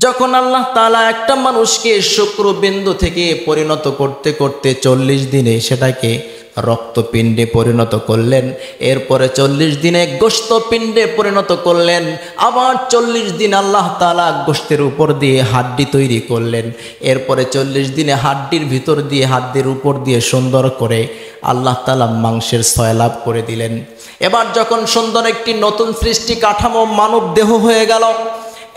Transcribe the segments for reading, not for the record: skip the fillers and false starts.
যখন আল্লাহ তাআলা একটা মানুষকে শুক্রবিন্দু থেকে পরিণত করতে করতে 40 দিনে সেটাকে রক্তপিণ্ডে পরিণত করলেন, এরপরে 40 দিনে গোশতপিণ্ডে পরিণত করলেন, আবার 40 দিন আল্লাহ তাআলা গোশতের উপর দিয়ে হাড্ডি তৈরি করলেন, এরপরে 40 দিনে হাড্ডির ভিতর দিয়ে হাড্ডির উপর দিয়ে সুন্দর করে আল্লাহ তাআলা মাংসের সয়লাভ করে দিলেন। এবার যখন সুন্দর একটি নতুন সৃষ্টি কাঠামো মানব দেহ হয়ে গেল,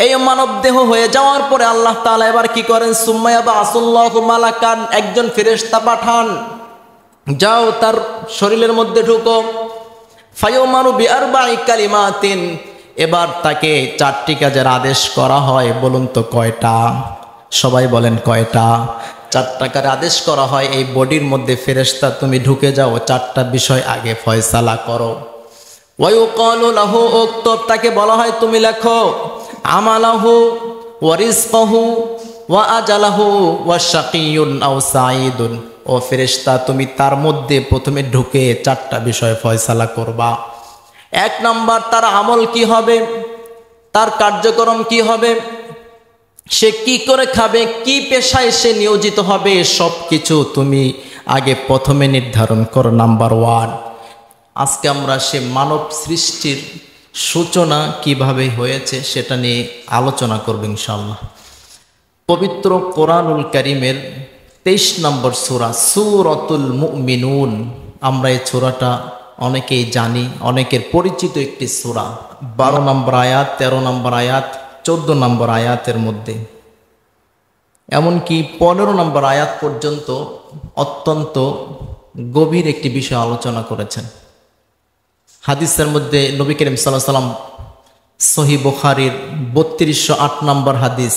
এই মানব দেহ হয়ে যাওয়ার পরে আল্লাহ তাআলা এবার কি করেন, সুম্মা বাআসাল্লাহু মালাকান, একজন ফেরেশতা পাঠান, যাও তার শরীরের মধ্যে ঢুকো, ফায়ুমারু বিআরবা'i কালিমাতিন, এবার তাকে 4টি কাজের আদেশ করা হয়। বলুন তো কয়টা? সবাই বলেন কয়টা? 4টা কাজের আদেশ করা হয়, এই বডির মধ্যে ফেরেশতা তুমি ঢুকে যাও, 4টা বিষয় আগে ফয়সালা করো। ওয়ায়ুকালু লাহু উক্তুব, তাকে বলা হয় তুমি লেখো, আমালাহু ওয়া রিজকাহু ওয়া আজালাহু ওয়া শাকিয়ুন আও সাঈদুন। ও ফেরেশতা, তুমি তার মধ্যে প্রথমে ঢুকে 4টা বিষয় ফয়সালা করবা। 1 নাম্বার, তার আমল কি হবে, তার কার্যক্রম কি হবে, সে কি করে খাবে, কি পেশায় সে নিয়োজিত হবে, সব কিছু তুমি আগে প্রথমে নির্ধারণ করো। নাম্বার 1। আজকে আমরা সে মানব সৃষ্টির সূচনা কিভাবে হয়েছে সেটা নিয়ে আলোচনা করব ইনশাআল্লাহ। পবিত্র কোরআনুল কারীমের 23 নম্বর সূরা সূরাতুল মুমিনুন, আমরা এই সূরাটা অনেকেই জানি, অনেকের পরিচিত একটি সূরা। 12 নম্বর আয়াত, 13 নম্বর আয়াত, 14 নম্বর আয়াতের মধ্যে, এমনকি 15 নম্বর আয়াত পর্যন্ত অত্যন্ত গভীর একটি বিষয় আলোচনা করেছেন। হাদিসের মধ্যে নবী করিম সাল্লাল্লাহু আলাইহি ওয়াসাল্লাম সহিহ বুখারীর 3208 নম্বর হাদিস,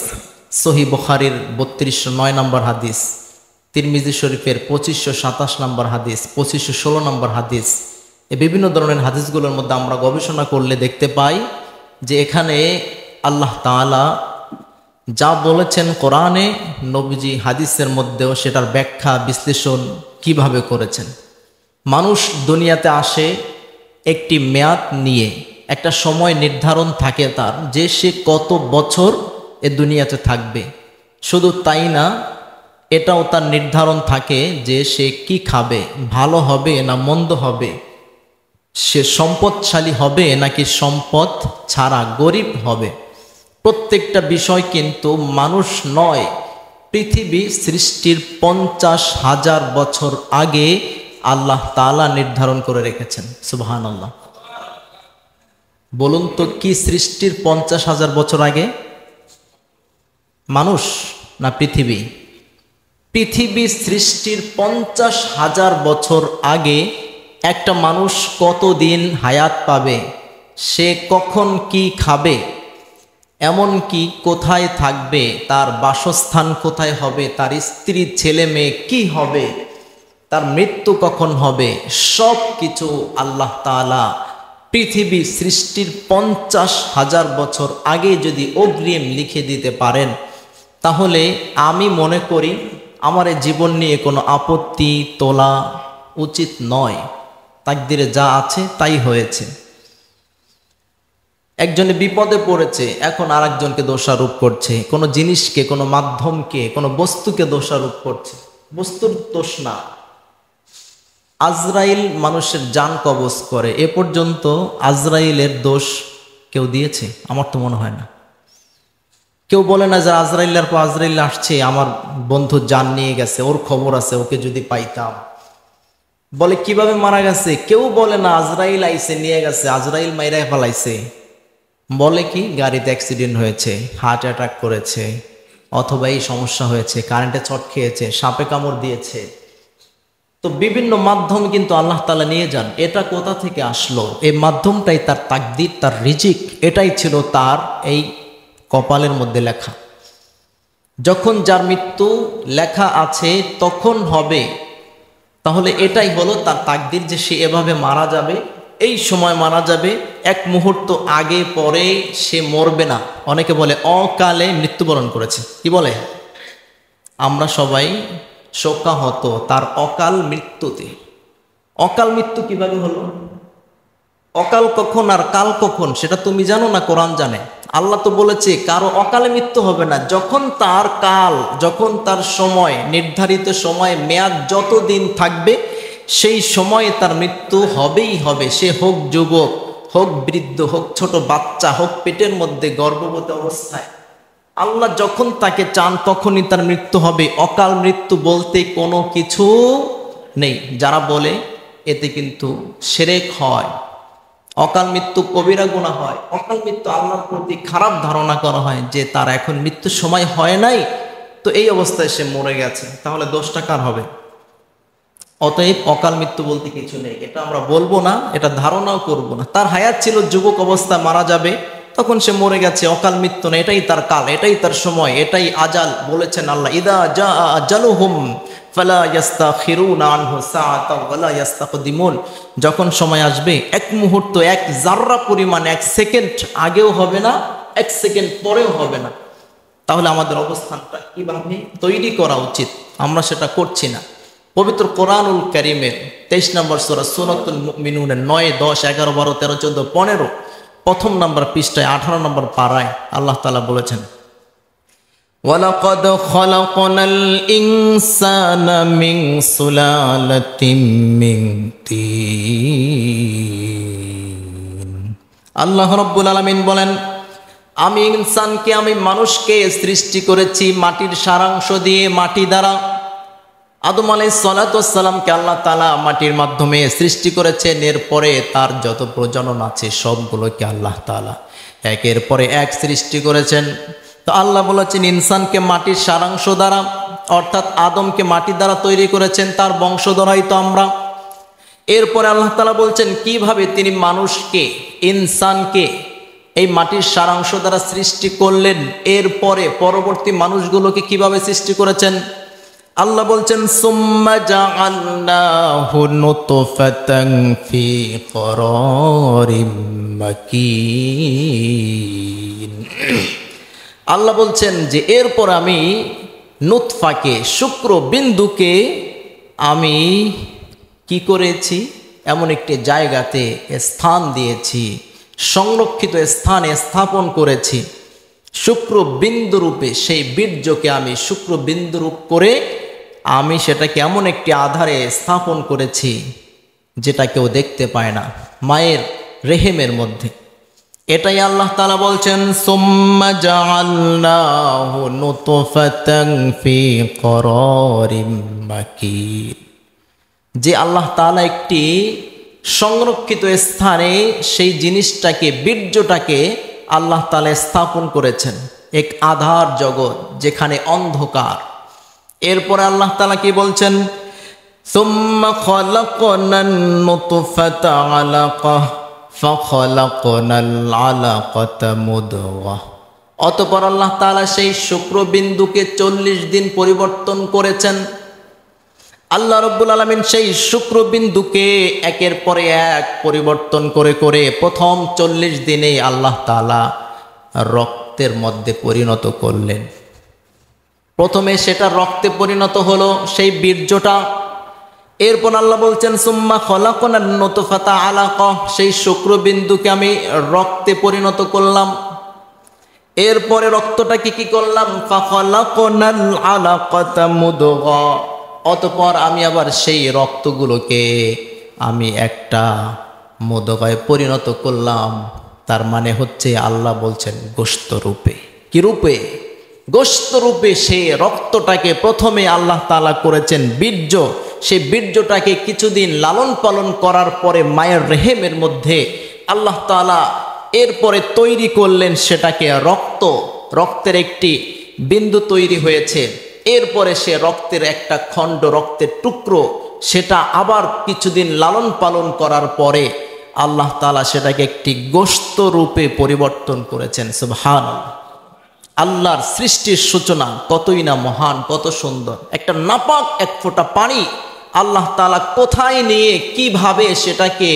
সহিহ বুখারীর 3209 নম্বর হাদিস, তিরমিজি শরীফের 2527 নম্বর হাদিস, 2516 নম্বর হাদিস, এই বিভিন্ন ধরনের হাদিসগুলোর মধ্যে আমরা গবেষণা করলে দেখতে পাই যে এখানে আল্লাহ তাআলা যা বলেছেন কোরআনে, নবীজি হাদিসের মধ্যেও সেটার ব্যাখ্যা বিশ্লেষণ কিভাবে করেছেন। মানুষ দুনিয়াতে আসে একটি মেয়াদ নিয়ে, একটা সময় নির্ধারণ থাকে তার, যে সে কত বছর এ দুনিয়াতে থাকবে। শুধু তাই না, এটাও তার নির্ধারণ থাকে যে সে কি খাবে, ভালো হবে না মন্দ হবে, সে সম্পদশালী হবে নাকি সম্পদ ছাড়া গরিব হবে। প্রত্যেকটা বিষয় কিন্তু মানুষ নয়, পৃথিবী সৃষ্টির 50,000 বছর আগে আল্লাহ তাআলা নির্ধারণ করে রেখেছেন। সুবহানাল্লাহ। বলুন তো কি সৃষ্টির 50,000 বছর আগে? মানুষ না পৃথিবী? পৃথিবী সৃষ্টির 50,000 বছর আগে একটা মানুষ কতদিন হায়াত পাবে, সে কখন কি খাবে, এমনকি কোথায় থাকবে, তার বাসস্থান কোথায় হবে, তার স্ত্রী ছেলে মেয়ে কি হবে, তার মৃত্যু কখন হবে, সব কিছু আল্লাহ তাআলা পৃথিবী সৃষ্টির 50,000 বছর আগে যদি অগ্রিম লিখে দিতে পারেন, তাহলে আমি মনে করি আমার এই জীবন নিয়ে কোনো আপত্তি তোলা উচিত নয়। তাকদিরে যা আছে তাই হয়েছে। একজনে বিপদে পড়েছে, এখন আরেকজনকে দোষারোপ করছে, কোনো জিনিসকে, কোনো মাধ্যমকে, কোনো বস্তুকে দোষারোপ করছে। বস্তুর দোষ না। আজরাইল মানুষের জান কবজ করে, এ পর্যন্ত আজরাইলের দোষ কেউ দিয়েছে? আমার তো মনে হয় না। কেউ বলে না যে আজরাইলের পর আজরাইল আসছে, আমার বন্ধু জান নিয়ে গেছে, ওর খবর আছে, ওকে যদি পাইতাম। বলে কিভাবে মারা গেছে? কেউ বলে না আজরাইল আইছে নিয়ে গেছে, আজরাইল মাইরা ফেলাইছে। বলে কি গাড়িতে অ্যাক্সিডেন্ট হয়েছে, হার্ট অ্যাটাক করেছে, অথবা এই সমস্যা হয়েছে, কারেন্টে চট খেয়েছে, সাপে কামড় দিয়েছে। তো বিভিন্ন মাধ্যম কিন্তু আল্লাহ তাআলা নিয়ে যান। এটা কোথা থেকে আসলো? এই মাধ্যমটাই তার তাকদীর, তার রিজিক, এটাই ছিল তার এই কপালের মধ্যে লেখা। যখন যার মৃত্যু লেখা আছে তখন হবে, তাহলে এটাই হলো তার তাকদীর যে সে এভাবে মারা যাবে, এই সময় মারা যাবে, এক মুহূর্ত আগে পরে সে মরবে না। অনেকে বলে অকালে মৃত্যুবরণ করেছে, কি বলে? আমরা সবাই শোকাহত তার অকাল মৃত্যুতে। অকাল মৃত্যু কিভাবে হলো? অকাল কখন আর কাল কখন সেটা তুমি জানো না, কোরআন জানে। আল্লাহ তো বলেছে কারো অকালে মৃত্যু হবে না, যখন তার কাল, যখন তার সময়, নির্ধারিত সময় মেয়াদ যতদিন থাকবে সেই সময়ে তার মৃত্যু হবেই হবে। সে হোক যুবক, হোক বৃদ্ধ, হোক ছোট বাচ্চা, হোক পেটের মধ্যে গর্ভবতী অবস্থায়, আল্লাহ যখন তাকে চান তখনই তার মৃত্যু হবে। অকাল মৃত্যু বলতে কোনো কিছু নেই। যারা বলে এতে কিন্তু শিরক হয়, অকাল মৃত্যু কবিরা গুনাহ হয়, অকাল মৃত্যু আল্লাহর প্রতি খারাপ ধারণা করা হয় যে তার এখন মৃত্যুর সময় হয় নাই, তো এই অবস্থায় সে মরে গেছে, তাহলে দোষটা কার হবে? অতএব অকাল মৃত্যু বলতে কিছু নেই, এটা আমরা বলবো না, এটা ধারণাও করব না। তার হায়াত ছিল, যুবক অবস্থা মারা যাবে, তখন সে মরে গেছে, অকাল মৃত্যু না, এটাই তার কাল, এটাই তার সময়, এটাই আজাল। বলেছেন আল্লাহ, ইদা জা আজালুহুম ফালা ইস্তাখিরুনা আনহু সাআতাও ওয়ালা ইস্তাকদিমুন। যখন সময় আসবে, এক মুহূর্ত, এক জাররা পরিমাণ, এক সেকেন্ড আগেও হবে না, এক সেকেন্ড পরেও হবে না। তাহলে আমাদের অবস্থানটা কিভাবে তৈরি করা উচিত? আমরা সেটা করছি না। পবিত্র কোরআনুল কারীমের 23 নম্বর সূরা সূরাতুল মুমিনুনের 9, 10, 11, 12, 13, 14, 15 প্রথম নম্বর পৃষ্ঠায় 18 নম্বর পারায় আল্লাহ তাআলা বলেছেন, ওয়ালাকাদ খালাকনাল ইনসানা মিন সুলালাতিন মিন তিন। আল্লাহ রাব্বুল আলামিন বলেন, আমি ইনসানকে, আমি মানুষকে সৃষ্টি করেছি মাটির সারাংশ দিয়ে, মাটি দ্বারা। আদম আলাইহিস সালাতু ওয়াস সালামকে আল্লাহ তাআলা মাটির মাধ্যমে সৃষ্টি করেছেন। এরপরে তার যত প্রজনন আছে সবগুলোকে আল্লাহ তাআলা একের পরে এক সৃষ্টি করেছেন। তো আল্লাহ বলেছেন ইনসানকে মাটির সারাংশ দ্বারা, অর্থাৎ আদমকে মাটি দ্বারা তৈরি করেছেন, তার বংশধরাই তো আমরা। এরপরে আল্লাহ তাআলা বলছেন কিভাবে তিনি মানুষকে, ইনসানকে এই মাটির সারাংশ দ্বারা সৃষ্টি করলেন। এরপরে পরবর্তী মানুষগুলোকে কিভাবে সৃষ্টি করেছেন আল্লাহ বলছেন, সুম্মা জাআলনাহু নুতফাতান ফি করারিম মাকিন। আল্লাহ বলছেন যে এরপর আমি নুতফাকে, শুক্র বিন্দুকে আমি কি করেছি, এমন একটি জায়গাতে স্থান দিয়েছি, সংরক্ষিত স্থানে স্থাপন করেছি। শুক্র বিন্দু রূপে সেই বীর্যকে আমি শুক্র বিন্দু রূপ করে আমি সেটাকে এমন একটি আধারে স্থাপন করেছি যেটা কেউ দেখতে পায় না, মায়ের রেহেমের মধ্যে। এটাই আল্লাহ তাআলা বলছেন, সুম্মা জাআলনাহু নুতফাতান ফি করারিম মাকিন। যে আল্লাহ তাআলা একটি সংরক্ষিত স্থানে সেই জিনিসটাকে, বীর্যটাকে আল্লাহ তাআলা স্থাপন করেছেন, এক আধার জগৎ যেখানে অন্ধকার। এরপরে আল্লাহ তাআলা কি বলছেন, সুম্মা খালাকনান নুতফাতা আলাকাহ ফাখালাকনাল আলাকাতা মুদগাহ। অতঃপর আল্লাহ তাআলা সেই শুক্রবিন্দুকে 40 দিন পরিবর্তন করেছেন। আল্লাহ রাব্বুল আলামিন সেই শুক্রবিন্দুকে একের পরে এক পরিবর্তন করে করে প্রথম 40 দিনে আল্লাহ তাআলা রক্তের মধ্যে পরিণত করলেন। প্রথমে সেটা রক্তে পরিণত হলো, সেই বীর্যটা। এরপর আল্লাহ বলছেন, সুম্মা খালাকনান নুতফাতা আলাকাহ, সেই শুক্রবিন্দুকে আমি রক্তে পরিণত করলাম। এরপরে রক্তটাকে কি করলাম, ফাখালাকনাল আলাকাতা মুদগাহ। অতঃপর আমি আবার সেই রক্তগুলোকে আমি একটা মুদগায় পরিণত করলাম। তার মানে হচ্ছে আল্লাহ বলছেন গোশত রূপে। কি রূপে? গোশত রূপে সেই রক্তটাকে প্রথমে আল্লাহ তাআলা করেছেন বীর্য। সেই বীর্যটাকে কিছুদিন লালন পালন করার পরে মায়ের রেহেমের মধ্যে আল্লাহ তাআলা এরপরে তৈরি করলেন সেটাকে রক্ত। রক্তের একটি বিন্দু তৈরি হয়েছে। এরপরে সে রক্তের একটা খণ্ড, রক্তের টুকরো, সেটা আবার কিছুদিন লালন পালন করার পরে আল্লাহ তাআলা সেটাকে একটি গোশত রূপে পরিবর্তন করেছেন। সুবহানাল্লাহ। আল্লাহর সৃষ্টির সূচনা কতই না মহান, কত সুন্দর। একটা নাপাক এক ফোঁটা পানি আল্লাহ তাআলা কোথায় নিয়ে কিভাবে সেটাকে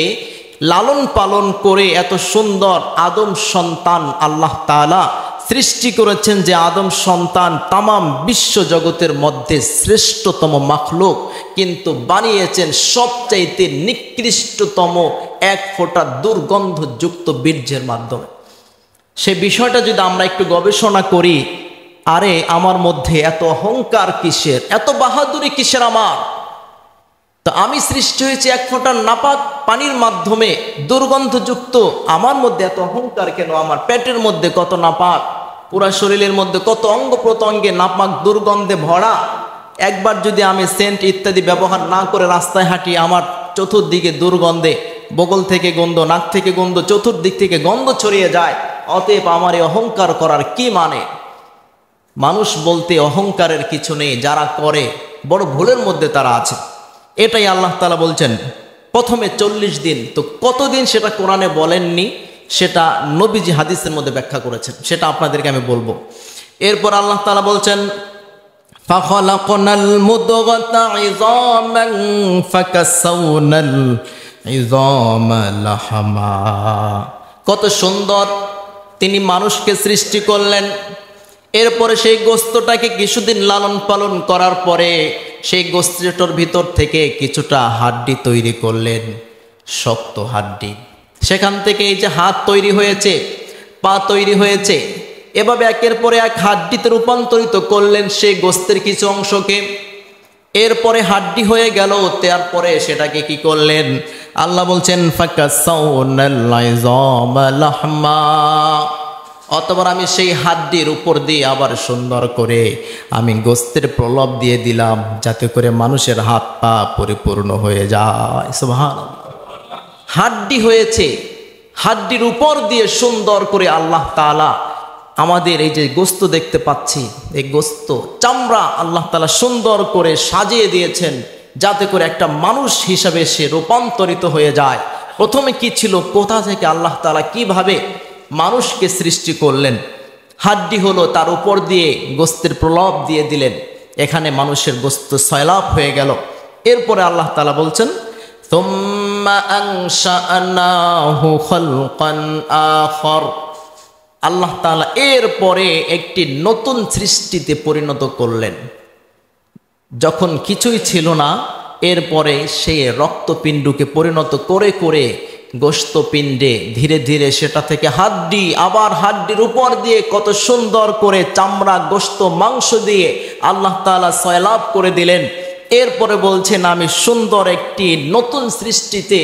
লালন পালন করে এত সুন্দর আদম সন্তান আল্লাহ তাআলা সৃষ্টি করেছেন, যে আদম সন্তান তামাম বিশ্ব জগতের মধ্যে শ্রেষ্ঠতম মাখলুক, কিন্তু বানিয়েছেন সবচাইতে নিকৃষ্টতম এক ফোঁটা দুর্গন্ধযুক্ত বীর্যের মাধ্যমে। সে বিষয়টা যদি আমরা একটু গবেষণা করি, আরে আমার মধ্যে এত অহংকার কিসের, এত বাহাদুরি কিসের আমার? তো আমি সৃষ্টি হয়েছি এক ফোঁটা নাপাক পানির মাধ্যমে, দুর্গন্ধযুক্ত। আমার মধ্যে এত অহংকার কেন? আমার পেটের মধ্যে কত নাপাক, পুরা শরীরের মধ্যে কত অঙ্গ প্রত্যঙ্গে নাপাক দুর্গন্ধে ভরা। একবার যদি আমি সেন্ট ইত্যাদি ব্যবহার না করে রাস্তায় হাঁটি, আমার চতুর্দিকে দুর্গন্ধে, বগল থেকে গন্ধ, নাক থেকে গন্ধ, চতুর্দিক থেকে গন্ধ ছড়িয়ে যায়। অতএব আমার এই অহংকার করার কি মানে? মানুষ বলতে অহংকারের কিছু নেই, যারা করে বড় ভুলের মধ্যে তারা আছে। এটাই আল্লাহ তাআলা বলছেন প্রথমে 40 দিন। তো কতদিন সেটা কোরআনে বলেননি, সেটা নবীজি হাদিসের মধ্যে ব্যাখ্যা করেছেন, সেটা আপনাদেরকে আমি বলবো। এরপর আল্লাহ তাআলা বলছেন ফাখালাকনাল মুদগাতা ইযামান ফাকাসাউনাল ইযামা লাহমা। কত সুন্দর তিনি মানুষকে সৃষ্টি করলেন। এরপরে সেই গোস্তটাকে কিছুদিন লালন পালন করার পরে সেই গোস্তটার ভিতর থেকে কিছুটা হাড্ডি তৈরি করলেন, শক্ত হাড্ডি। সেখান থেকে এই যে হাত তৈরি হয়েছে, পা তৈরি হয়েছে, এভাবে একের পরে এক হাড্ডিতে রূপান্তরিত করলেন সেই গোস্তের কিছু অংশকে। এরপরে হাড্ডি হয়ে গেল, তারপরে সেটাকে কি করলেন? আল্লাহ বলছেন ফাকাসাউনাল ইযামা লাহমা। অতঃপর আমি সেই হাড্ডির উপর দিয়ে আবার সুন্দর করে আমি গোস্তের প্রলাপ দিয়ে দিলাম, যাতে করে মানুষের হাত পা পরিপূর্ণ হয়ে যায়। সুবহানাল্লাহ। হাড্ডি হয়েছে, হাড্ডির উপর দিয়ে সুন্দর করে আল্লাহ তাআলা আমাদের এই যে গোস্ত দেখতে পাচ্ছি, এই গোস্ত চামড়া আল্লাহ তাআলা সুন্দর করে সাজিয়ে দিয়েছেন, যাতে করে একটা মানুষ হিসাবে সে রূপান্তরিত হয়ে যায়। প্রথমে কি ছিল, কোথা থেকে আল্লাহ তাআলা কিভাবে মানুষকে সৃষ্টি করলেন? হাড্ডি হলো, তার উপর দিয়ে গোস্তের প্রলাপ দিয়ে দিলেন, এখানে মানুষের গোস্ত সয়লাভ হয়ে গেল। এরপরে আল্লাহ তাআলা বলছেন সুম্মা আনশাআনাহু খালকান আখর। আল্লাহ তাআলা এরপরে একটি নতুন সৃষ্টিতে পরিণত করলেন। যখন কিছুই ছিল না, এরপরে সে রক্তপিণ্ডকে পরিণত করে করে গোশতপিণ্ডে ধীরে ধীরে সেটা থেকে হাড্ডি, আবার হাড্ডির উপর দিয়ে কত সুন্দর করে চামড়া, গোশত, মাংস দিয়ে আল্লাহ তাআলা সয়লাভ করে দিলেন। এরপরে বলছেন আমি সুন্দর একটি নতুন সৃষ্টিতে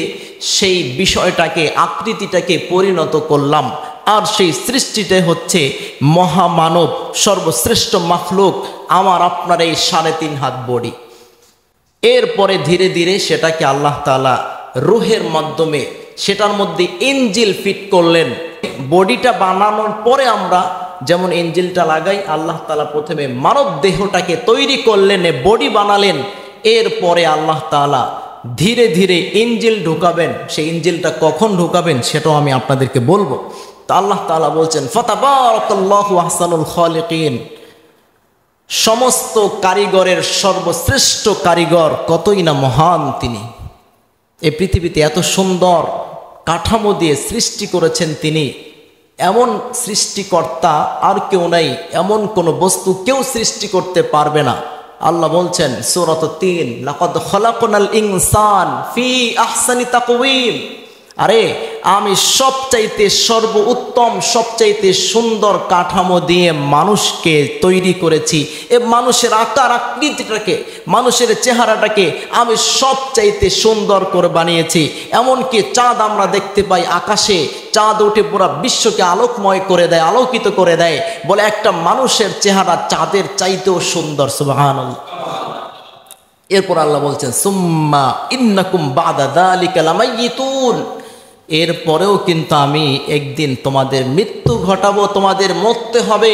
সেই বিষয়টাকে, আকৃতিটাকে পরিণত করলাম। আর সেই সৃষ্টিতে হচ্ছে মহামানব, সর্বশ্রেষ্ঠ মাখলুক, আমার আপনার এই 3.5 হাত বডি। এরপরে ধীরে ধীরে সেটাকে আল্লাহ তাআলা রূহের মাধ্যমে সেটার মধ্যে ইঞ্জিল ফিট করলেন। বডিটা বানানোর পরে আমরা যেমন ইঞ্জিলটা লাগাই, আল্লাহ তাআলা প্রথমে মানব দেহটাকে তৈরি করলেন, বডি বানালেন। এরপরে আল্লাহ তাআলা ধীরে ধীরে ইঞ্জিল ঢুকাবেন। সেই ইঞ্জিলটা কখন ঢুকাবেন সেটাও আমি আপনাদেরকে বলবো। তো আল্লাহ তাআলা বলছেন ফাতাবারাকাল্লাহু আহসানুল খালিকিন। সমস্ত কারিগরের সর্বশ্রেষ্ঠ কারিগর, কতই না মহান তিনি। এই পৃথিবীতে এত সুন্দর কাঠামো দিয়ে সৃষ্টি করেছেন তিনি। এমন সৃষ্টিকর্তা আর কেউ নাই, এমন কোন বস্তু কেউ সৃষ্টি করতে পারবে না। আল্লাহ বলছেন সূরা 3, লাকাদ খালাকনাল ইনসান ফি আহসানি তাকওয়িম। আরে আমি সবচাইতে সর্বোত্তম, সবচাইতে সুন্দর কাঠামো দিয়ে মানুষকে তৈরি করেছি। এ মানুষের আকার আকৃতিটাকে, মানুষের চেহারাটাকে আমি সবচাইতে সুন্দর করে বানিয়েছি। এমনকি চাঁদ আমরা দেখতে পাই আকাশে, চাঁদ উঠে পুরো বিশ্বকে আলোকময় করে দেয়, আলোকিত করে দেয়। বলে একটা মানুষের চেহারা চাঁদের চাইতেও সুন্দর। সুবহানাল্লাহ। এরপর আল্লাহ বলছেন সুম্মা ইন্নাকুম বাদা যালিকা লামাইয়িতুন। এরপরেও কিন্তু আমি একদিন তোমাদের মৃত্যু ঘটাবো, তোমাদের মরতে হবে।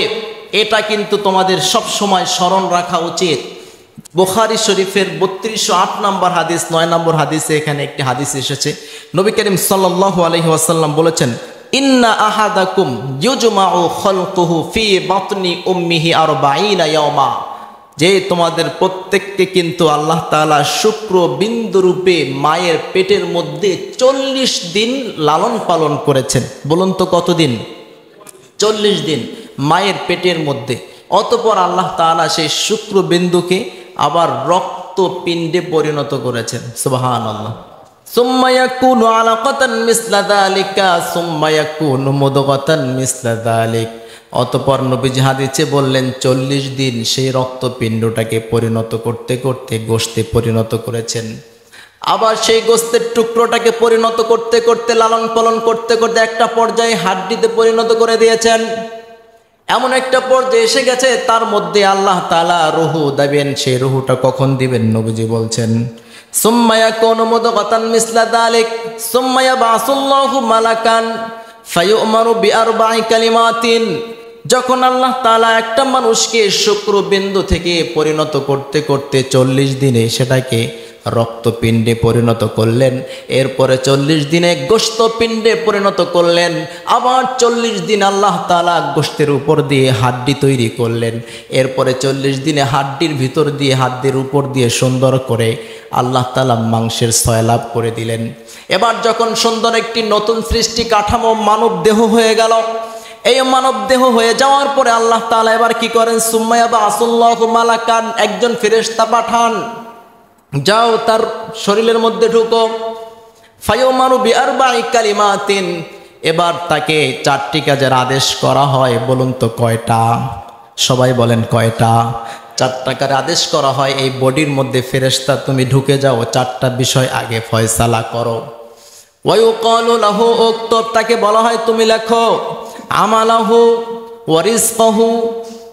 এটা কিন্তু তোমাদের সব সময় স্মরণ রাখা উচিত। বুখারী শরীফের 3208 নম্বর হাদিস, 9 নম্বর হাদিসে এখানে একটি হাদিস এসেছে। নবী করিম সাল্লাল্লাহু আলাইহি ওয়াসাল্লাম বলেছেন ইন্না আহাদাকুম ইউজমাউ খালকুহু ফি বাতনি উম্মিহি 40 ইয়াওমা। যে তোমাদের প্রত্যেককে কিন্তু আল্লাহ তাআলা শুক্র বিন্দু রূপে মায়ের পেটের মধ্যে 40 দিন লালন পালন করেছেন। বলুন তো কতদিন? 40 দিন মায়ের পেটের মধ্যে। অতঃপর আল্লাহ তাআলা সেই শুক্র বিন্দুকে আবার রক্তপিণ্ডে পরিণত করেছেন। সুবহানাল্লাহ। সুম্মা ইয়াকুনু আলাকাতান মিসলা যালিকা সুম্মা ইয়াকুনু মুদগাতান মিসলা যালিক। অতঃপর নবীজি হাদিসে বললেন 40 দিন সেই রক্তপিণ্ডটাকে পরিণত করতে করতে গোশতে পরিণত করেছেন। আবার সেই গোশতের টুকরোটাকে পরিণত করতে করতে লালন পালন করতে করতে একটা পর্যায়ে হাড্ডিতে পরিণত করে দিয়েছেন। এমন একটা পর্যায়ে এসে গেছে তার মধ্যে আল্লাহ তাআলা রূহ দিবেন। সেই রূহটা কখন দিবেন নবীজি বলছেন, সুম্মা ইয়াকুনু মুদগাতান মিসলা যালিক সুম্মা ইয়াবআসুল্লাহু মালাকান ফায়ু'মারু বিআরবা'i কালিমাতিন। যখন আল্লাহ তাআলা একটা মানুষকে শুক্রবিন্দু থেকে পরিণত করতে করতে 40 দিনে সেটাকে রক্তপিণ্ডে পরিণত করলেন, এরপরে 40 দিনে গোশতপিণ্ডে পরিণত করলেন, আবার 40 দিন আল্লাহ তাআলা গোশতের উপর দিয়ে হাড্ডি তৈরি করলেন, এরপরে 40 দিনে হাড্ডির ভিতর দিয়ে হাড্ডির উপর দিয়ে সুন্দর করে আল্লাহ তাআলা মাংসের সয়লাভ করে দিলেন। এবার যখন সুন্দর একটি নতুন সৃষ্টি কাঠামো মানব দেহ হয়ে গেল, এই মানব দেহ হয়ে যাওয়ার পরে আল্লাহ তাআলা এবার কি করেন, সুম্মা ইয়াবআসুল্লাহু মালাকান, একজন ফেরেশতা পাঠান, যাও তার শরীরের মধ্যে ঢুকো, ফায়ু'মারু বিআরবা'i কালিমাতিন। এবার তাকে 4টি কাজের আদেশ করা হয়। বলুন তো কয়টা? সবাই বলেন কয়টা? 4টা কাজের আদেশ করা হয়। এই বডির মধ্যে ফেরেশতা তুমি ঢুকে যাও, 4টা বিষয় আগে ফয়সালা করো। ওয়া ইউকালু লাহু উক্তুব, তাকে বলা হয় তুমি লেখো আমালাহু ওয়া রিজকাহু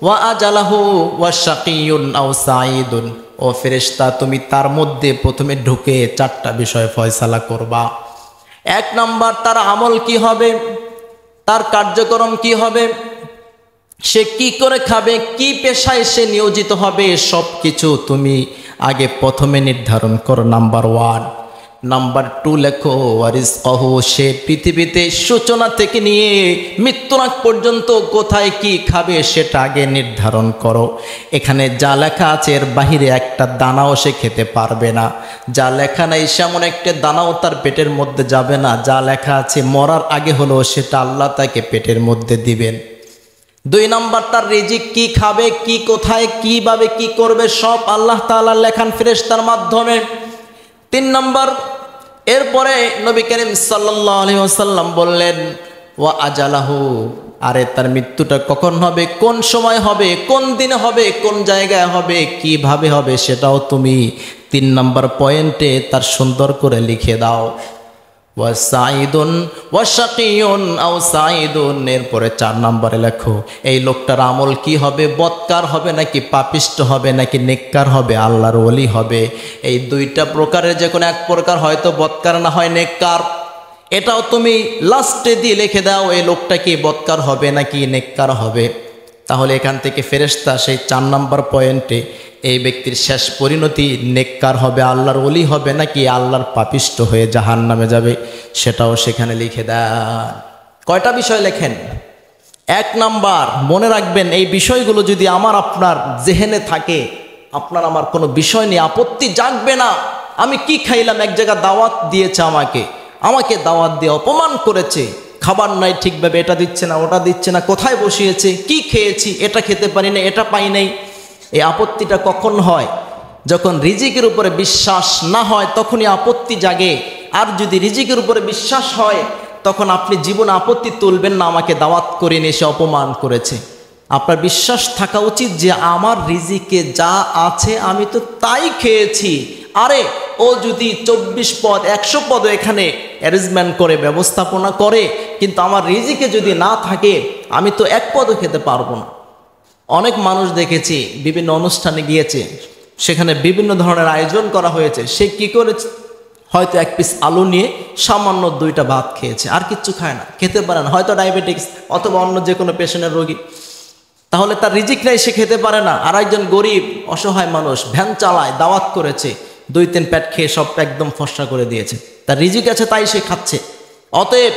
ওয়া আজালাহু ওয়া শাকিয়ুন আও সাঈদুন। ও ফেরেশতা তুমি তার মধ্যে প্রথমে ঢুকে 4টা বিষয় ফয়সালা করবা। 1 নাম্বার, তার আমল কি হবে, তার কার্যক্রম কি হবে, সে কি করে খাবে, কি পেশায় সে নিয়োজিত হবে, সব কিছু তুমি আগে প্রথমে নির্ধারণ করো, নাম্বার 1। নাম্বার 2 লেখো ওয়ারিজকাহু, সে পৃথিবীতে সূচনা থেকে নিয়ে মৃত্যুর আগ পর্যন্ত কোথায় কি খাবে সেটা আগে নির্ধারণ করো। এখানে যা লেখা আছে এর বাহিরে একটা দানাও সে খেতে পারবে না। যা লেখা নাই সেমন একটা দানাও তার পেটের মধ্যে যাবে না। যা লেখা আছে মরার আগে হলো সেটা আল্লাহ তাকে পেটের মধ্যে দিবেন। 2 নাম্বার, তার রিজিক কি খাবে, কি কোথায় কিভাবে কি করবে সব আল্লাহ তাআলা লেখান ফেরেশতার মাধ্যমে। 3 নাম্বার, এরপরে নবী করিম সাল্লাল্লাহু আলাইহি ওয়াসাল্লাম বললেন ওয়া আজালাহু, আরে তার মৃত্যুটা কখন হবে, কোন সময় হবে, কোন দিনে হবে, কোন জায়গায় হবে, কিভাবে হবে সেটাও তুমি 3 নাম্বার পয়েন্টে তার সুন্দর করে লিখে দাও। ওয়া সাঈদুন ওয়া শাকিয়ুন আও সাঈদুন, এরপরে 4 নম্বরে লেখো এই লোকটার আমল কি হবে, বদকার হবে নাকি পাপিষ্ট হবে নাকি নেককার হবে, আল্লাহর ওলি হবে। এই 2টা প্রকারের যে কোনো এক প্রকার, হয়তো বদকার না হয় নেককার, এটাও তুমি লাস্টে দিয়ে লিখে দাও এই লোকটা কি বদকার হবে নাকি নেককার হবে। তাহলে এখান থেকে ফেরেশতা সেই 4 নম্বর পয়েন্টে এই ব্যক্তির শেষ পরিণতি নেককার হবে, আল্লাহর ওলি হবে নাকি আল্লাহর পাপিষ্ট হয়ে জাহান্নামে যাবে সেটাও সেখানে লিখে দেন। কয়টা বিষয় লেখেন? 1 নাম্বার, মনে রাখবেন এই বিষয়গুলো যদি আমার আপনার জেহেনে থাকে, আপনার আমার কোনো বিষয় নিয়ে আপত্তি জাগবে না। আমি কি খাইলাম, এক জায়গায় দাওয়াত দিয়েছে আমাকে দাওয়াত দিয়ে অপমান করেছে, খাবার নাই ঠিকভাবে, এটা দিচ্ছে না ওটা দিচ্ছে না, কোথায় বসিয়েছে, কি খেয়েছি, এটা খেতে পারি না, এটা পাই নাই। এই আপত্তিটা কখন হয়? যখন রিজিকের উপরে বিশ্বাস না হয় তখনই আপত্তি জাগে। আর যদি রিজিকের উপরে বিশ্বাস হয় তখন আপনি জীবনে আপত্তি তুলবেন না, আমাকে দাওয়াত করে নিয়ে এসে অপমান করেছে। আপনার বিশ্বাস থাকা উচিত যে আমার রিজিকে যা আছে আমি তো তাই খেয়েছি। আরে ও যদি 24 পদ 100 পদ এখানে অ্যারেঞ্জমেন্ট করে ব্যবস্থাপনা করে, কিন্তু আমার রিজিকে যদি না থাকে আমি তো 1 পদও খেতে পারবো না। অনেক মানুষ দেখেছি বিভিন্ন অনুষ্ঠানে গিয়েছে, সেখানে বিভিন্ন ধরনের আয়োজন করা হয়েছে, সে কি করেছে, হয়তো 1 পিস আলু নিয়ে সামান্য 2টা ভাত খেয়েছে, আর কিচ্ছু খায় না, খেতে পারে না, হয়তো ডায়াবেটিক্স অথবা অন্য যে কোনো পেশেন্টের রোগী। তাহলে তার রিজিক নাই, সে খেতে পারে না। আর একজন গরিব অসহায় মানুষ ভ্যান চালায়, দাওয়াত করেছে, 2-3 প্যাট খেয়ে সব একদম ফসা করে দিয়েছে, তার রিজিক আছে তাই সে খাচ্ছে। অতএব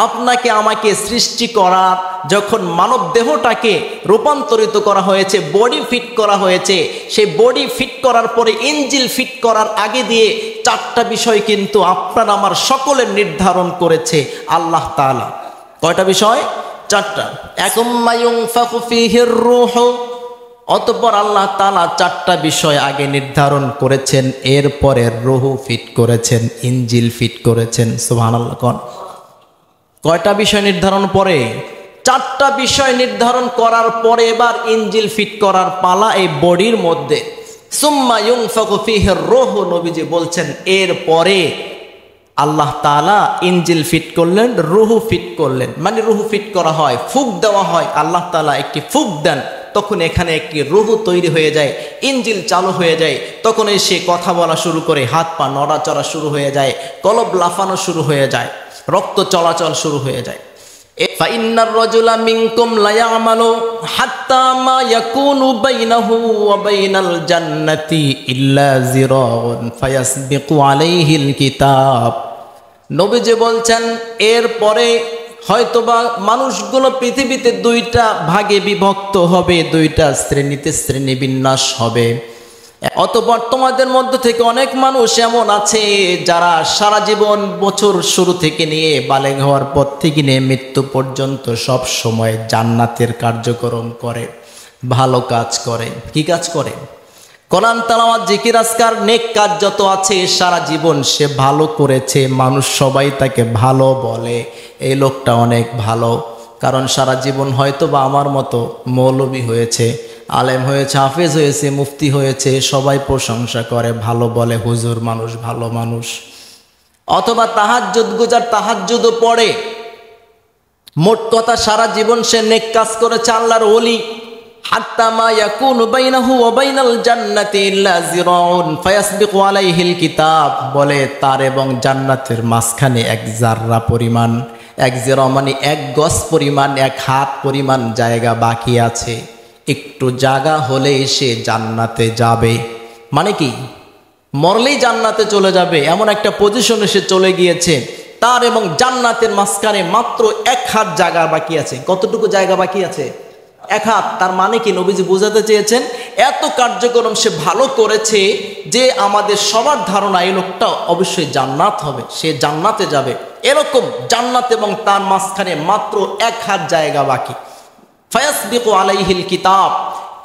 আপনাকে আমাকে সৃষ্টি করার যখন মানব দেহটাকে রূপান্তরিত করা হয়েছে, বডি ফিট করা হয়েছে, সেই বডি ফিট করার পরে ইঞ্জিল ফিট করার আগে দিয়ে 4টা বিষয় কিন্তু আপনার আমার সকলের নির্ধারণ করেছে আল্লাহ তাআলা। কয়টা বিষয়? 4টা। একুম মায়ুনফাখু ফীহির রূহু অতঃপর আল্লাহ তাআলা 4টা বিষয় আগে নির্ধারণ করেছেন, এরপরে রুহু ফিট করেছেন, ইনজিল ফিট করেছেন। সুবহানাল্লাহ। কয়টা বিষয় নির্ধারণ পরে? 4টা বিষয় নির্ধারণ করার পরে এবার ইনজিল ফিট করার পালা এই বডির মধ্যে। সুম্মা ইউনফাকু ফীহির রূহ, নবীজি বলছেন এরপরে আল্লাহ তাআলা ইনজিল ফিট করলেন, রুহু ফিট করলেন। মানে রুহু ফিট করা হয়, ফুক দেওয়া হয়। আল্লাহ তাআলা একটি ফুক দেন, তখন এখানে একটি রুহু তৈরি হয়ে যায়, ইনজিল চালু হয়ে যায়। তখন এসে কথা বলা শুরু করে, হাত পা নড়াচড়া শুরু হয়ে যায়, কলব লাফানো শুরু হয়ে যায়, রক্ত চলাচল শুরু হয়ে যায়। ফাইন্নার রাজুলা মিনকুম লা ইয়ামালু হাত্তা মা ইয়াকুনু বাইনাহু ওয়া বাইনাল জান্নাতি ইল্লা জিরাউন ফায়াসবিকু আলাইহিল কিতাব। নবীজি বলছেন এরপরে হয়তোবা মানুষগুলো পৃথিবীতে 2টা ভাগে বিভক্ত হবে, 2টা শ্রেণীতে শ্রেণীবিন্যাস হবে। অতঃপর তোমাদের মধ্য থেকে অনেক মানুষ এমন আছে যারা সারা জীবন, বছর শুরু থেকে নিয়ে বালেগ হওয়ার পর থেকে নিয়ে মৃত্যু পর্যন্ত সব সময় জান্নাতের কার্যক্রম করে, ভালো কাজ করে। কি কাজ করে? কোরআন তেলাওয়াত, জিকির, আজকার, নেক কাজ যত আছে সারা জীবন সে ভালো করেছে, মানুষ সবাই তাকে ভালো বলে, এই লোকটা অনেক ভালো। কারণ সারা জীবন হয়তো বা আমার মতো মৌলবী হয়েছে, আলেম হয়েছে, হাফেজ হয়েছে, মুফতি হয়েছে, সবাই প্রশংসা করে, ভালো বলে, হুজুর মানুষ, ভালো মানুষ। অথবা তাহাজ্জুদ গুজার, তাহাজ্জুদও পড়ে। মোট কথা সারা জীবন সে নেক কাজ করেছে, আল্লাহর ওলি। হাত্তা মা ইয়াকুনু বাইনাহু ওয়া বাইনাল জান্নাতি ইল্লা জিরাউন ফায়াসবিকু আলাইহিল কিতাব, বলে তার এবং জান্নাতের মাঝখানে 1 জাররা পরিমাণ, 1 জিরা মানে 1 গজ পরিমাণ, 1 হাত পরিমাণ জায়গা বাকি আছে। একটু জায়গা হলেই সে জান্নাতে যাবে। মানে কি? মরলেই জান্নাতে চলে যাবে, এমন একটা পজিশনে সে চলে গিয়েছে। তার এবং জান্নাতের মাঝখানে মাত্র 1 হাত জায়গা বাকি আছে। কতটুকু জায়গা বাকি আছে? 1 হাত। তার মানে কি? নবীজি বোঝাতে চেয়েছেন এত কার্যক্রম সে ভালো করেছে যে আমাদের সবার ধারণা এই লোকটা অবশ্যই জান্নাত হবে, সে জান্নাতে যাবে। এরকম জান্নাত এবং তার মাঝখানে মাত্র 1 হাত জায়গা বাকি। ফায়াসবিকু আলাইহিল কিতাব,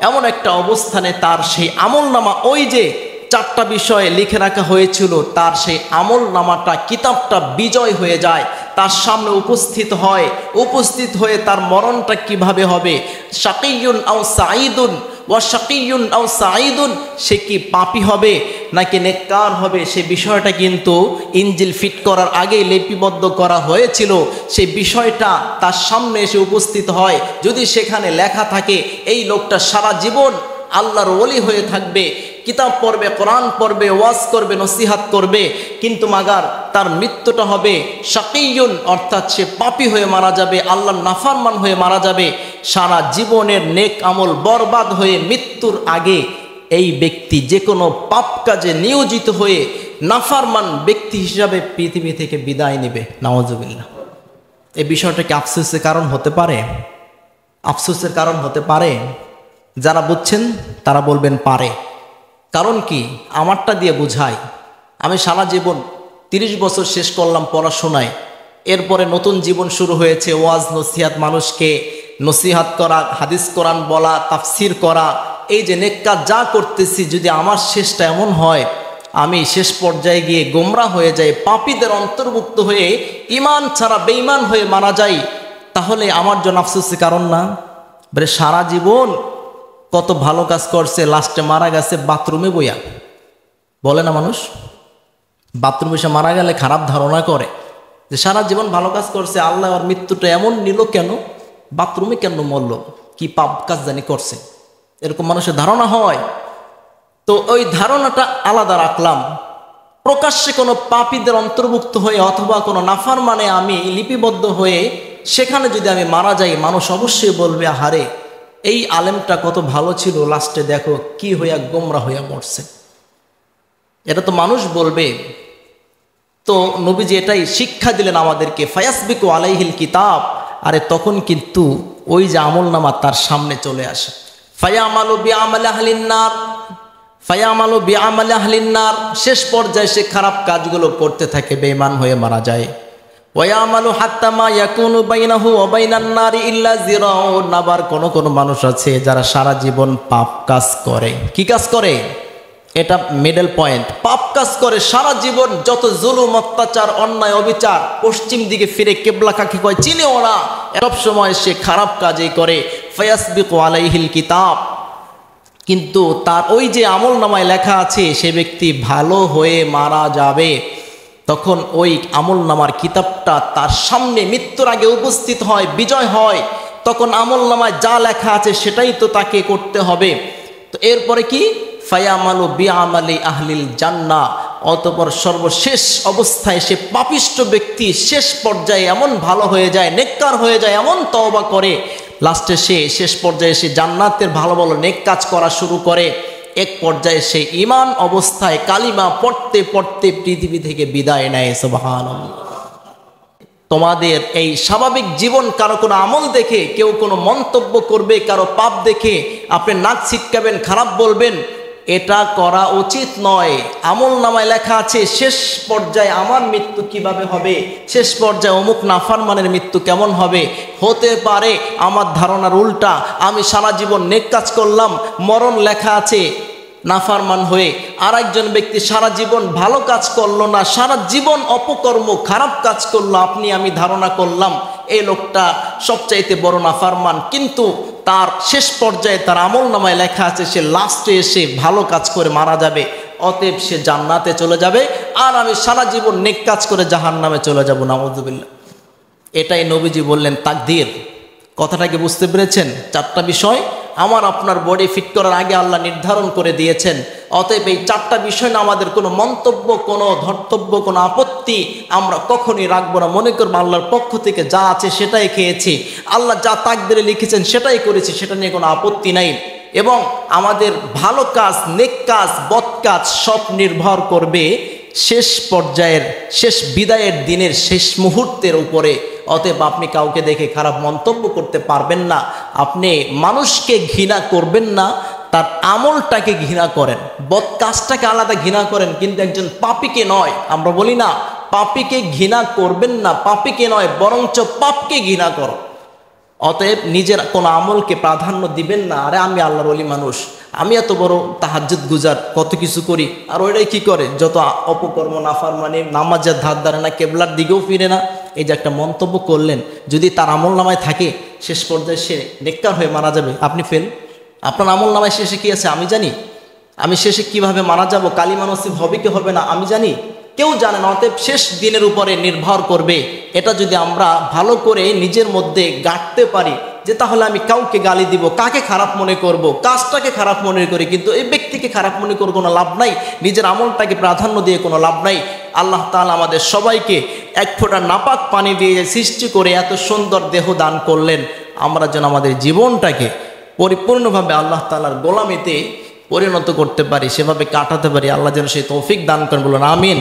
এমন একটা অবস্থানে তার সেই আমলনামা, ওই যে 4টা বিষয়ে লিখে রাখা হয়েছিল, তার সেই আমলনামাটা, কিতাবটা বিজয় হয়ে যায়, তার সামনে উপস্থিত হয়। উপস্থিত হয়ে তার মরণটা কিভাবে হবে? শাকিয়ুন আও সাঈদুন ওয়া শাকিয়ুন আও সাঈদুন, সে কি পাপী হবে নাকি নেককার হবে, সে বিষয়টা কিন্তু ইনজিল ফিট করার আগেই লিপিবদ্ধ করা হয়েছিল। সেই বিষয়টা তার সামনে এসে উপস্থিত হয়। যদি সেখানে লেখা থাকে এই লোকটা সারা জীবন আল্লাহর ওলি হয়ে থাকবে, কিতাব পড়বে, কোরআন পড়বে, ওয়াজ করবে, নসিহাত করবে, কিন্তু মাগার তার মৃত্যুটা হবে শাকিয়ুন, অর্থাৎ সে পাপী হয়ে মারা যাবে, আল্লাহর নাফরমান হয়ে মারা যাবে। সারা জীবনের নেক আমল বরবাদ হয়ে মৃত্যুর আগে এই ব্যক্তি যে কোনো পাপ কাজে নিয়োজিত হয়ে নাফরমান ব্যক্তি হিসাবে পৃথিবী থেকে বিদায় নেবে। নাউজুবিল্লাহ। এই বিষয়টা কি আফসোসের কারণ হতে পারে? আফসোসের কারণ হতে পারে? যারা বুঝছেন তারা বলবেন পারে। কারণ কি? আমারটা দিয়ে বুঝাই। আমি সারা জীবন 30 বছর শেষ করলাম পড়াশোনায়, এরপরে নতুন জীবন শুরু হয়েছে, ওয়াজ নসিহাত, মানুষকে নসিহাত করা, হাদিস কোরআন বলা, তাফসির করা, এই যে নেক কাজ যা করতেছি, যদি আমার শেষটা এমন হয় আমি শেষ পর্যায়ে গিয়ে গোমরা হয়ে যাই, পাপীদের অন্তর্ভুক্ত হয়ে ইমান ছাড়া বেঈমান হয়ে মারা যাই, তাহলে আমার জন্য আফসোসের কারণ না? বলে সারা জীবন কত ভালো কাজ করছে, লাস্টে মারা গেছে বাথরুমে বইয়া। বলে না মানুষ, বাথরুমে এসে মারা গেলে খারাপ ধারণা করে যে সারা জীবন ভালো কাজ করছে, আল্লাহ আর মৃত্যুটা এমন নিল কেন, বাথরুমে কেন মরল, কি পাপ কাজ জানি করছে, এরকম মানুষের ধারণা হয়। তো ওই ধারণাটা আলাদা রাখলাম। প্রকাশ্যে কোনো পাপীদের অন্তর্ভুক্ত হয়ে অথবা কোনো নাফরমানে আমি লিপিবদ্ধ হয়ে সেখানে যদি আমি মারা যাই, মানুষ অবশ্যই বলবে আহারে এই আলেমটা কত ভালো ছিল, লাস্টে দেখো কি হইয়া গোমরা হইয়া মরছে। এটা তো মানুষ বলবে। তো নবীজি এটাই শিক্ষা দিলেন আমাদেরকে, ফায়াসবিকু আলাইহিল কিতাব। আরে তখন কিন্তু ওই যে আমলনামা তার সামনে চলে আসে। ফায়ামালু বিআমালি আহলিন নার, ফায়ামালু বিআমালি আহলিন নার, শেষ পর্যায়ে সে খারাপ কাজগুলো করতে থাকে, বেঈমান হয়ে মারা যায়। ওয়ায়ামালু হাত্তা মা ইয়াকুনু বাইনাহু ওয়া বাইনান নারি ইল্লা যিরাউন। আবার কোন মানুষ আছে যারা সারা জীবন পাপ কাজ করে। কি কাজ করে? এটা মিডল পয়েন্ট। পাপ কাজ করে সারা জীবন, যত জুলুম, অত্যাচার, অন্যায়, অবিচার, পশ্চিম দিকে ফিরে কেবলা কাকে কয় চিনেও না, সব সময় সে খারাপ কাজই করে। ফায়াসবিকু আলাইহিল কিতাব, কিন্তু তার ওই যে আমল নামায় লেখা আছে সে ব্যক্তি ভালো হয়ে মারা যাবে, তখন ওই আমল নামার কিতাবটা তার সামনে মৃত্যুর আগে উপস্থিত হয়, বিজয় হয়। তখন আমল নামায় যা লেখা আছে সেটাই তো তাকে করতে হবে। তো এরপরে কি? ফায়ামালু বিআমালি আহলিল জান্নাহ, অতঃপর সর্বশেষ অবস্থায় সে পাপিষ্ঠ ব্যক্তি শেষ পর্যায়ে এমন ভালো হয়ে যায়, নেককার হয়ে যায়, এমন তওবা করে, লাস্টে সে শেষ পর্যায়ে সে জান্নাতের ভালো ভালো নেক কাজ করা শুরু করে। এক পর্যায়ে সে ঈমান অবস্থায় কালিমা পড়তে পড়তে পৃথিবী থেকে বিদায় নেয়। সুবহানাল্লাহ। তোমাদের এই স্বাভাবিক জীবন, কারো কোনো আমল দেখে কেউ কোনো মন্তব্য করবে, কারো পাপ দেখে আপনি নাক ছিটকাবেন, খারাপ বলবেন, এটা করা উচিত নয়। আমল নামায় লেখা আছে শেষ পর্যায়ে আমার মৃত্যু কিভাবে হবে, শেষ পর্যায়ে অমুক নাফরমানের মৃত্যু কেমন হবে। হতে পারে আমার ধারণার উল্টা, আমি সারা জীবন নেক কাজ করলাম, মরণ লেখা আছে নাফরমান হয়ে। আর একজন ব্যক্তি সারা জীবন ভালো কাজ করলো না, সারা জীবন অপকর্ম, খারাপ কাজ করলো, আপনি আমি ধারণা করলাম এই লোকটা সবচাইতে বড় নাফরমান, কিন্তু তার শেষ পর্যায়ে তার আমল নামায় লেখা আছে সে লাস্টে এসে ভালো কাজ করে মারা যাবে, অতএব সে জান্নাতে চলে যাবে, আর আমি সারা জীবন নেক কাজ করে জাহান্নামে চলে যাব, নাউযুবিল্লাহ। এটাই নবীজি বললেন তাকদীর। কথাটাকে বুঝতে পেরেছেন? চারটা বিষয় আমার আপনার বডি ফিট করার আগে আল্লাহ নির্ধারণ করে দিয়েছেন। অতএব এই চারটা বিষয় না আমাদের কোনো মন্তব্য, কোনো ধর্তব্য, কোনো আপত্তি আমরা কখনই রাখবো না। মনে করবো আল্লাহর পক্ষ থেকে যা আছে সেটাই খেয়েছি, আল্লাহ যা তাকদীরে লিখেছেন সেটাই করেছি, সেটা নিয়ে কোনো আপত্তি নাই। এবং আমাদের ভালো কাজ, নেক কাজ, বদ কাজ সব নির্ভর করবে শেষ পর্যায়ের, শেষ বিদায়ের দিনের শেষ মুহূর্তের উপরে। অতএব আপনি কাউকে দেখে খারাপ মন্তব্য করতে পারবেন না, আপনি মানুষকে ঘৃণা করবেন না, তার আমলটাকে ঘৃণা করেন, বদ কাজটাকে আলাদা ঘৃণা করেন, কিন্তু একজন পাপীকে নয়। আমরা বলি না পাপীকে ঘৃণা করবেন না, পাপীকে নয় বরঞ্চ পাপকে ঘৃণা করো। অতএব নিজের কোনো আমলকে প্রাধান্য দিবেন না, আরে আমি আল্লাহর ওলি মানুষ, আমি এত বড় তাহাজ্জুদ গুজার, কত কিছু করি, আর ওইটাই কি করে যত অপকর্ম, নাফরমানি, নামাজের ধার ধারে না, কেবলার দিকেও ফিরে না। এই যে একটা মন্তব্য করলেন, যদি তার আমল নামায় থাকে শেষ পর্যায়ে সে নেককার হয়ে মারা যাবে, আপনি ফেল। আপনার আমল নামায় শেষে কি আছে আমি জানি, আমি শেষে কিভাবে মারা যাব, কালিমা নসিব হবে কি হবে না আমি জানি, কেউ জানে না। অতএব শেষ দিনের উপরে নির্ভর করবে। এটা যদি আমরা ভালো করে নিজের মধ্যে গাঁটতে পারি যে তাহলে আমি কাউকে গালি দিব, কাকে খারাপ মনে করব, কাজটাকে খারাপ মনে করি, কিন্তু এই ব্যক্তিকে খারাপ মনে করে কোনো লাভ নাই, নিজের আমলটাকে প্রাধান্য দিয়ে কোনো লাভ নাই। আল্লাহ তাআলা আমাদের সবাইকে এক ফোঁটা নাপাক পানি দিয়ে সৃষ্টি করে এত সুন্দর দেহ দান করলেন, আমরা যেন আমাদের জীবনটাকে পরিপূর্ণভাবে আল্লাহ তাআলার গোলামিতে পরিণত করতে পারি, সেভাবে কাটাতে পারি। আল্লাহ যেন সেই তৌফিক দান করেন, বলুন আমিন।